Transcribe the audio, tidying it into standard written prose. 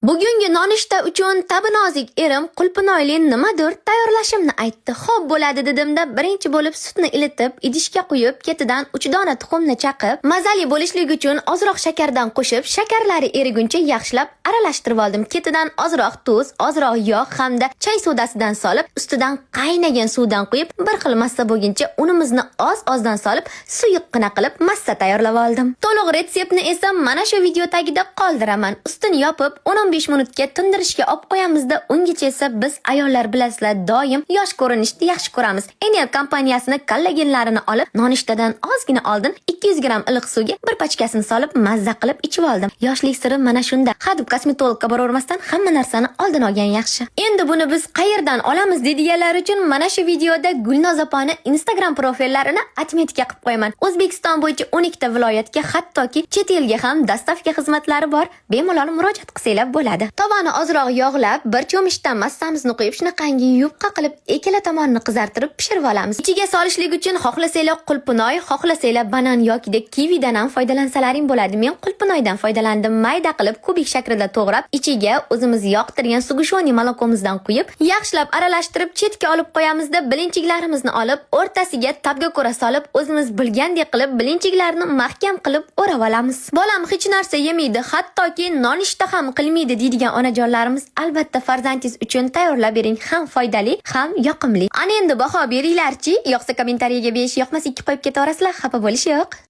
Bugungi nonushta uchun tabinozik erim qulpinoyli nimadir tayyorlashimni aytdi. Xo'p bo'ladi dedimda, birinchi bo'lib sutni ilitib, idishga quyib, ketidan 3 dona tuxumni chaqib, mazali bo'lishligi uchun ozroq shakardan qo'shib, shakarlari eriguncha yaxshilab aralashtirib oldim. Ketidan ozroq tuz, ozroq yog' hamda choy sodasidan solib, ustidan qaynagan suvdan quyib, bir xil massa bo'lguncha unimizni oz-ozdan solib, suyuqqina qilib massa tayyorlab oldim. To'liq retseptni esa mana shu video tagida qoldiraman. Ustini yopib 15 minutga tindirishga olib qo'yamizda, ungacha esa biz ayollar bilasizlar, doim yosh ko'rinishni yaxshi ko'ramiz. Enel kompaniyasining kollagenlarini olib, nonushtadan ozgina oldin 200 gram iliq suvga bir pachkasini solib, mazza qilib ichib oldim. Yoshlik siri mana shunda. Hadeb kosmetologga boravermasdan hamma narsani oldin olgan yaxshi. Endi buni biz qayerdan olamiz deydiganlar uchun mana shu videoda Gulnoz opani Instagram profillarini atmetika qilib qo'yaman. O'zbekiston bo'yicha 12 ta viloyatga, hattoki chet elga ham dostavka xizmatlari bor. Bemalol murojaat qilsanglar bo'ladi. Tovani ozroq yog'lab, bir cho'mishdan massamizni qo'yib, shunaqangi yupqa qilib ikkala tomonini qizartirib pishirib olamiz. Ichiga solishlik uchun xohlasanglar qulpinoy, xohlasanglar banan yoki kividan ham foydalansalaring bo'ladi. Men qulpinoydan foydalandim. Mayda qilib kubik shaklida to'g'rab, ichiga o'zimiz yoqtirgan sug'ushoniy molokomizdan quyib, yaxshilab aralashtirib chetga olib qo'yamizda, bilinchiklarimizni olib, o'rtasiga tabga ko'ra solib, o'zimiz bilgandek qilib bilinchiklarni mahkam qilib o'rab olamiz. Bolam hech narsa yemaydi, hattoki nonushta ham qilmaydi deydigan onajonlarimiz, albatta farzandingiz uchun tayyorlab bering, ham foydali, ham yoqimli. Ana endi baho beringlar-chi, yoqsa kommentariyaga 5, yoqmasa 2 qo'yib ketaverasizlar, xafa bo'lish yo'q.